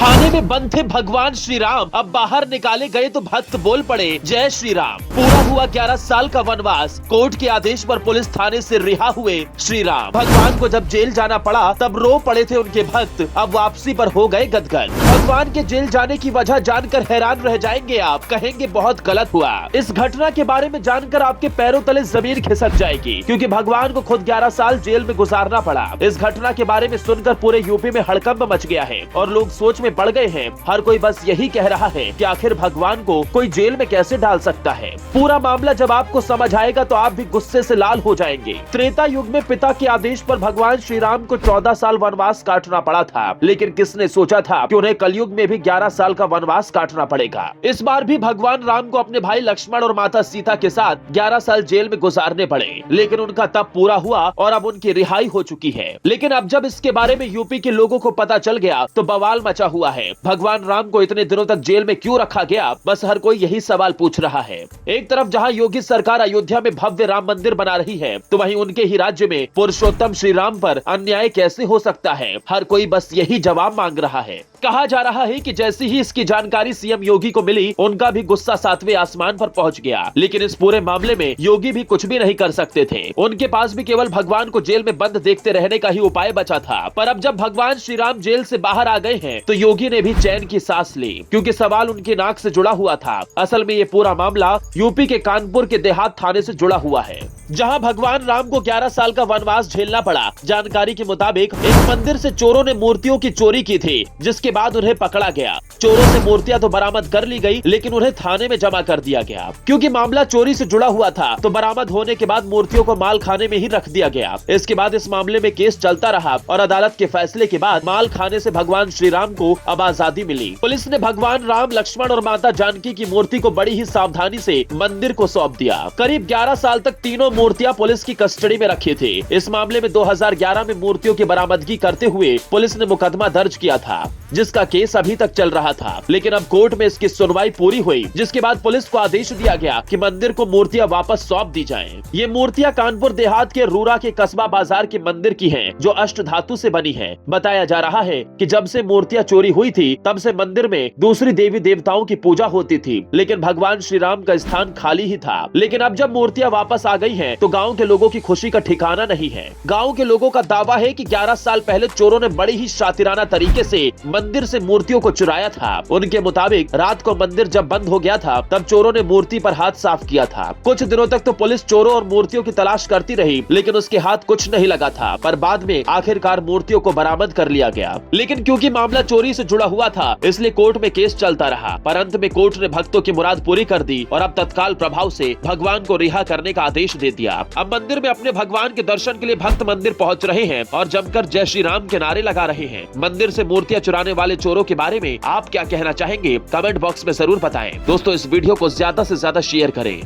थाने में बंद थे भगवान श्री राम, अब बाहर निकाले गए तो भक्त बोल पड़े जय श्री राम। पूरा हुआ 11 साल का वनवास, कोर्ट के आदेश पर पुलिस थाने से रिहा हुए श्री राम। भगवान को जब जेल जाना पड़ा तब रो पड़े थे उनके भक्त, अब वापसी पर हो गए गदगद। भगवान के जेल जाने की वजह जानकर हैरान रह जाएंगे आप, कहेंगे बहुत गलत हुआ। इस घटना के बारे में जानकर आपके पैरों तले जमीन खिसक जाएगी, क्योंकि भगवान को खुद 11 साल जेल में गुजारना पड़ा। इस घटना के बारे में सुनकर पूरे यूपी में हड़कंप मच गया है और लोग सोच में पड़ गए हैं। हर कोई बस यही कह रहा है कि आखिर भगवान को कोई जेल में कैसे डाल सकता है। पूरा मामला जब आपको समझ आएगा तो आप भी गुस्से से लाल हो जाएंगे। त्रेता युग में पिता के आदेश पर भगवान श्री राम को 14 साल वनवास काटना पड़ा था, लेकिन किसने सोचा था कि उन्हें कलयुग में भी 11 साल का वनवास काटना पड़ेगा। इस बार भी भगवान राम को अपने भाई लक्ष्मण और माता सीता के साथ 11 साल जेल में गुजारने पड़े, लेकिन उनका तब पूरा हुआ और अब उनकी रिहाई हो चुकी है। लेकिन अब जब इसके बारे में यूपी के लोगों को पता चल गया तो बवाल मचा हुआ है। भगवान राम को इतने दिनों तक जेल में क्यों रखा गया, बस हर कोई यही सवाल पूछ रहा है। एक तरफ जहां योगी सरकार अयोध्या में भव्य राम मंदिर बना रही है, तो वहीं उनके ही राज्य में पुरुषोत्तम श्री राम पर अन्याय कैसे हो सकता है, हर कोई बस यही जवाब मांग रहा है। कहा जा रहा है कि जैसी ही इसकी जानकारी सीएम योगी को मिली, उनका भी गुस्सा 7वें आसमान पर पहुंच गया। लेकिन इस पूरे मामले में योगी भी कुछ भी नहीं कर सकते थे, उनके पास भी केवल भगवान को जेल में बंद देखते रहने का ही उपाय बचा था। पर अब जब भगवान श्री राम जेल से बाहर आ गए हैं तो योगी ने भी चैन की सांस ली, क्योंकि सवाल उनकी नाक से जुड़ा हुआ था। असल में ये पूरा मामला यूपी के कानपुर के देहात थाने से जुड़ा हुआ है, जहां भगवान राम को 11 साल का वनवास झेलना पड़ा। जानकारी के मुताबिक एक मंदिर से चोरों ने मूर्तियों की चोरी की थी, जिसके बाद उन्हें पकड़ा गया। चोरों से मूर्तियां तो बरामद कर ली गई, लेकिन उन्हें थाने में जमा कर दिया गया। क्योंकि मामला चोरी से जुड़ा हुआ था, तो बरामद होने के बाद मूर्तियों को माल खाने में ही रख दिया गया। इसके बाद इस मामले में केस चलता रहा और अदालत के फैसले के बाद माल खाने से भगवान श्री राम को अब आजादी मिली। पुलिस ने भगवान राम, लक्ष्मण और माता जानकी की मूर्ति को बड़ी ही सावधानी से मंदिर को सौंप दिया। करीब 11 साल तक तीनों मूर्तियां पुलिस की कस्टडी में रखी थी। इस मामले में 2011 में मूर्तियों की बरामदगी करते हुए पुलिस ने मुकदमा दर्ज किया था, जिसका केस अभी तक चल रहा था। लेकिन अब कोर्ट में इसकी सुनवाई पूरी हुई, जिसके बाद पुलिस को आदेश दिया गया कि मंदिर को मूर्तियां वापस सौंप दी जाएं। ये मूर्तियां कानपुर देहात के रूरा के कस्बा बाजार के मंदिर की हैं, जो अष्ट धातु से बनी है। बताया जा रहा है कि जब से मूर्तियां चोरी हुई थी, तब से मंदिर में दूसरी देवी देवताओं की पूजा होती थी, लेकिन भगवान श्री राम का स्थान खाली ही था। लेकिन अब जब मूर्तियां वापस आ गई हैं, तो गाँव के लोगों की खुशी का ठिकाना नहीं है। गाँव के लोगों का दावा है कि 11 साल पहले चोरों ने बड़ी ही शातिराना तरीके से मंदिर से मूर्तियों को चुराया था। उनके मुताबिक रात को मंदिर जब बंद हो गया था, तब चोरों ने मूर्ति पर हाथ साफ किया था। कुछ दिनों तक तो पुलिस चोरों और मूर्तियों की तलाश करती रही, लेकिन उसके हाथ कुछ नहीं लगा था। पर बाद में आखिरकार मूर्तियों को बरामद कर लिया गया। लेकिन क्योंकि मामला चोरी से जुड़ा हुआ था, इसलिए कोर्ट में केस चलता रहा। पर अंत में कोर्ट ने भक्तों की मुराद पूरी कर दी और अब तत्काल प्रभाव से भगवान को रिहा करने का आदेश दे दिया। अब मंदिर में अपने भगवान के दर्शन के लिए भक्त मंदिर पहुंच रहे हैं और जमकर जय श्री राम के नारे लगा रहे हैं। मंदिर से मूर्तियां चुराने वाले चोरों के बारे में आप क्या कहना चाहेंगे, कमेंट बॉक्स में जरूर बताएं। दोस्तों, इस वीडियो को ज्यादा से ज्यादा शेयर करें।